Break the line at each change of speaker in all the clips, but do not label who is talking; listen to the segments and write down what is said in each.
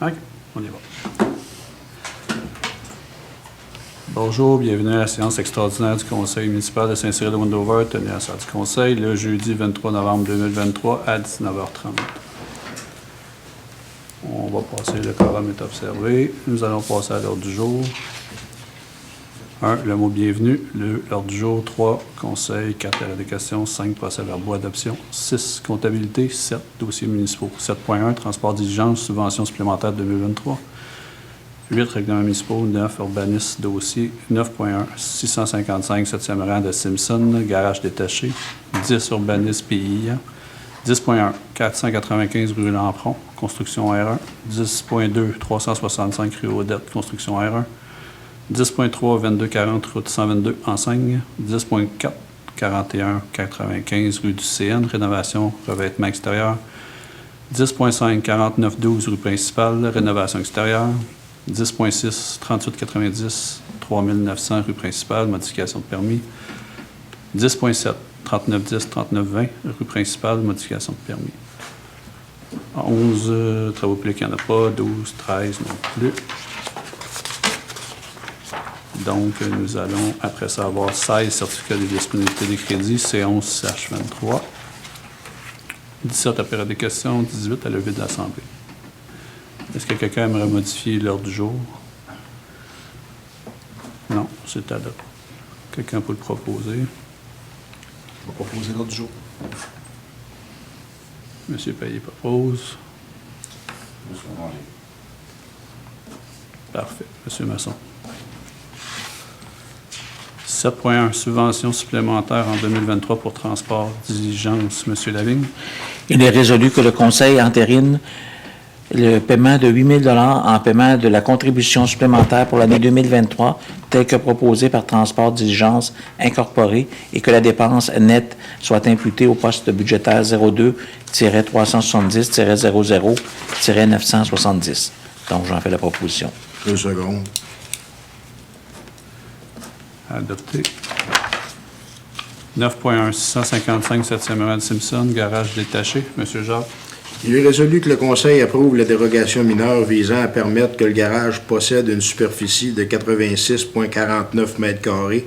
OK, on y va. Bonjour, bienvenue à la séance extraordinaire du Conseil municipal de Saint-Cyril-de-Wendover, tenue à la salle du Conseil le jeudi 23 novembre 2023 à 19h30. On va passer, le quorum est observé. Nous allons passer à l'ordre du jour. 1. Le mot bienvenue. L'ordre du jour. 3. Conseil. 4. Période des questions. 5. Procès-verbaux. Adoption. 6. Comptabilité. 7. Dossiers municipaux. 7.1. Transport diligence. Subventions supplémentaires 2023. 8. Règlements municipaux. 9. Urbanisme. Dossier. 9.1. 655. 7e rang de Simpson. Garage détaché. 10. Urbanisme PIA. 10.1. 495 rue Lampron. Construction R1. 10.2. 365 rue Odette. Construction R1. 10.3, 2240, route 122, enseigne. 10.4, 41, 95, rue du CN, rénovation, revêtement extérieur. 10.5, 49, 12, rue principale, rénovation extérieure. 10.6, 38, 90, 3900, rue principale, modification de permis. 10.7, 39, 10, 39, 20, rue principale, modification de permis. 11, travaux publics, il n'y en a pas. 12, 13 non plus. Donc, nous allons, après ça, avoir 16 certificats de disponibilité des crédits, C11-23, 17 à période des questions, 18 à levée de l'Assemblée. Est-ce que quelqu'un aimerait modifier l'ordre du jour? Non, c'est adopté. Quelqu'un peut le proposer?
Je vais proposer l'ordre du jour.
Monsieur Payet propose.
Monsieur Manger.
Parfait. Monsieur Masson. 7.1. Subvention supplémentaire en 2023 pour transport diligence. Monsieur Lavigne.
Il est résolu que le Conseil entérine le paiement de 8 000 $ en paiement de la contribution supplémentaire pour l'année 2023, telle que proposée par Transport Diligence Incorporé, et que la dépense nette soit imputée au poste budgétaire 02-370-00-970. Donc, j'en fais la proposition.
2 secondes.
Adopté. 9.1. 655 7e rang de Simpson, garage détaché. Monsieur Jacques.
Il est résolu que le Conseil approuve la dérogation mineure visant à permettre que le garage possède une superficie de 86,49 m²,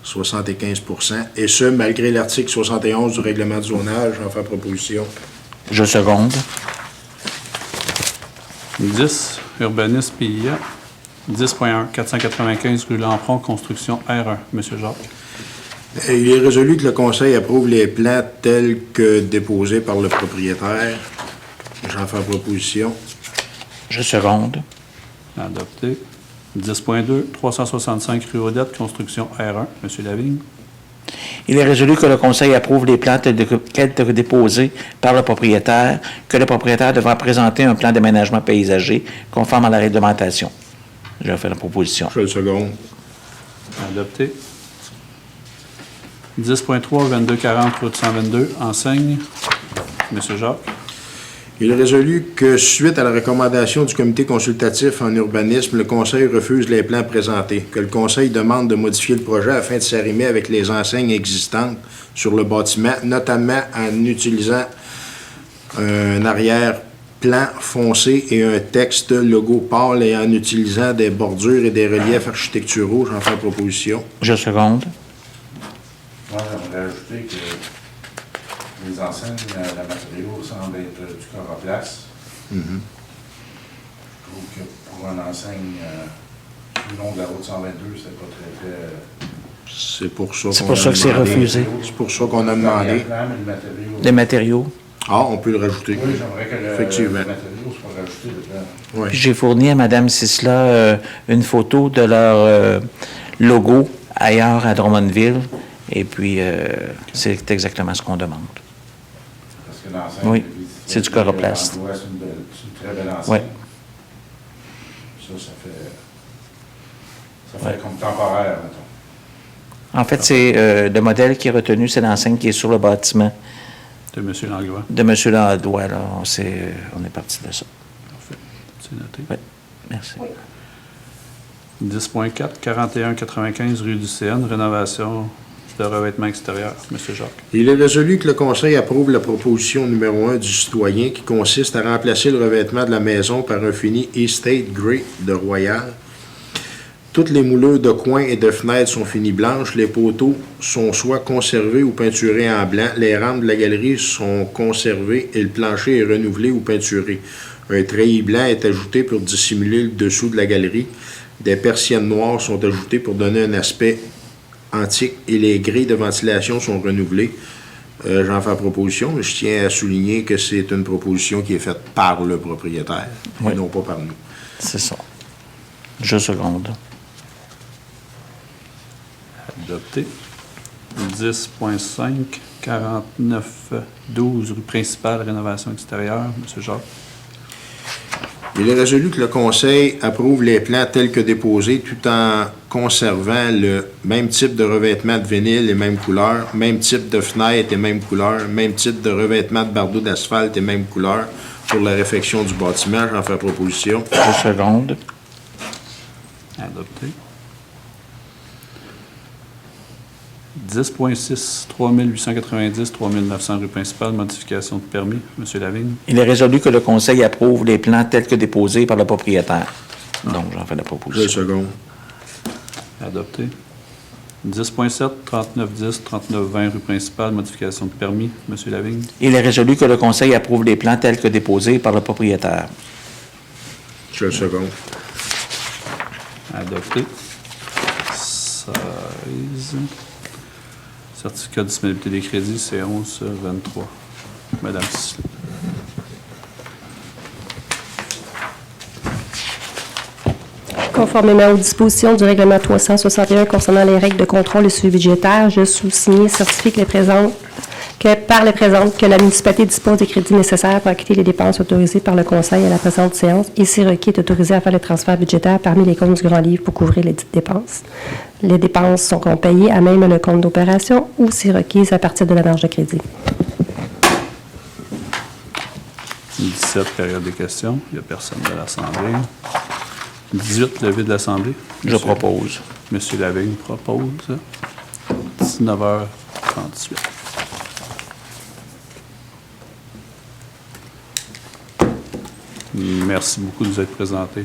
75 %, et ce, malgré l'article 71 du règlement de zonage. J'en fais proposition.
Je seconde.
10. Urbanisme PIA. 10.1. 495 rue Lampron, construction R1. Monsieur Jacques.
Il est résolu que le Conseil approuve les plans tels que déposés par le propriétaire. J'en fais proposition.
Je seconde.
Adopté. 10.2. 365 rue Odette, construction R1. Monsieur Lavigne.
Il est résolu que le Conseil approuve les plans tels que déposés par le propriétaire, que le propriétaire devra présenter un plan d'aménagement paysager conforme à la réglementation. Je fais la proposition.
Je le seconde.
Adopté. 10.3. 2240 route 122, enseigne. Monsieur Jacques.
Il est résolu que, suite à la recommandation du comité consultatif en urbanisme, le Conseil refuse les plans présentés, que le Conseil demande de modifier le projet afin de s'arrimer avec les enseignes existantes sur le bâtiment, notamment en utilisant un arrière-plan foncé et un texte logo pâle et en utilisant des bordures et des reliefs architecturaux. J'en fais proposition.
Je seconde.
Moi, j'aimerais ajouter que les enseignes, la matériau semble être du coroplace. Je trouve que pour une enseigne tout le long de la route 122, c'est pas très...
C'est pour ça
que c'est refusé.
C'est pour ça qu'on a demandé.
Les matériaux.
Ah, on peut le rajouter.
Oui, j'aimerais que le matériau soit rajouté dedans.
Oui.
J'ai fourni à Mme Sisla une photo de leur logo ailleurs à Drummondville. Et puis, c'est exactement ce qu'on demande.
Parce que l'enseigne...
Oui, c'est du coroplaste.
C'est une très belle enseigne.
Oui.
Ça fait comme temporaire, mettons.
En fait, c'est le modèle qui est retenu, c'est l'enseigne qui est sur le bâtiment.
De M. Langlois.
De M. Langlois, là. On est parti de ça.
Parfait. C'est noté.
Oui, merci.
10.4. 4195 rue du CN, rénovation de revêtement extérieur. Monsieur Jacques.
Il est résolu que le Conseil approuve la proposition numéro 1 du citoyen qui consiste à remplacer le revêtement de la maison par un fini Estate Grey de Royal. Toutes les moulures de coins et de fenêtres sont finies blanches. Les poteaux sont soit conservés ou peinturés en blanc. Les rampes de la galerie sont conservées et le plancher est renouvelé ou peinturé. Un treillis blanc est ajouté pour dissimuler le dessous de la galerie. Des persiennes noires sont ajoutées pour donner un aspect antique et les grilles de ventilation sont renouvelées. J'en fais la proposition, mais je tiens à souligner que c'est une proposition qui est faite par le propriétaire et non pas par nous.
C'est ça. Je seconde.
Adopté. 10.5, 4912 rue principale, rénovation extérieure. Monsieur Jacques.
Il est résolu que le Conseil approuve les plans tels que déposés tout en conservant le même type de revêtement de vinyle et même couleur, même type de fenêtre et même couleur, même type de revêtement de bardeaux d'asphalte et même couleur pour la réfection du bâtiment. J'en fais proposition.
Je seconde.
Adopté. 10.6, 3890, 3900 rue principale, modification de permis. Monsieur Lavigne.
Il est résolu que le Conseil approuve les plans tels que déposés par le propriétaire. Donc, j'en fais la
Je
proposition.
seconde.
Adopté. 10.7, 3910, 3920 rue principale, modification de permis. Monsieur Lavigne.
Il est résolu que le Conseil approuve les plans tels que déposés par le propriétaire.
Je seconde.
Adopté. 16. Certificat de disponibilité des crédits, c'est 11/23. Madame Sisley.
Conformément aux dispositions du règlement 361 concernant les règles de contrôle et suivi budgétaire, je sous-signe certifie que par les présentes, que la municipalité dispose des crédits nécessaires pour acquitter les dépenses autorisées par le Conseil à la présente séance et, si requis, est autorisé à faire le transfert budgétaire parmi les comptes du Grand Livre pour couvrir les dites dépenses. Les dépenses sont payées à même le compte d'opération ou, si requises, à partir de la marge de crédit.
17, période des questions. Il n'y a personne de l'Assemblée. 18, levée de l'Assemblée.
Je propose.
Monsieur Lavigne propose. 19h38. Merci beaucoup de nous être présentés.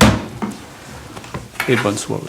Et bonne soirée.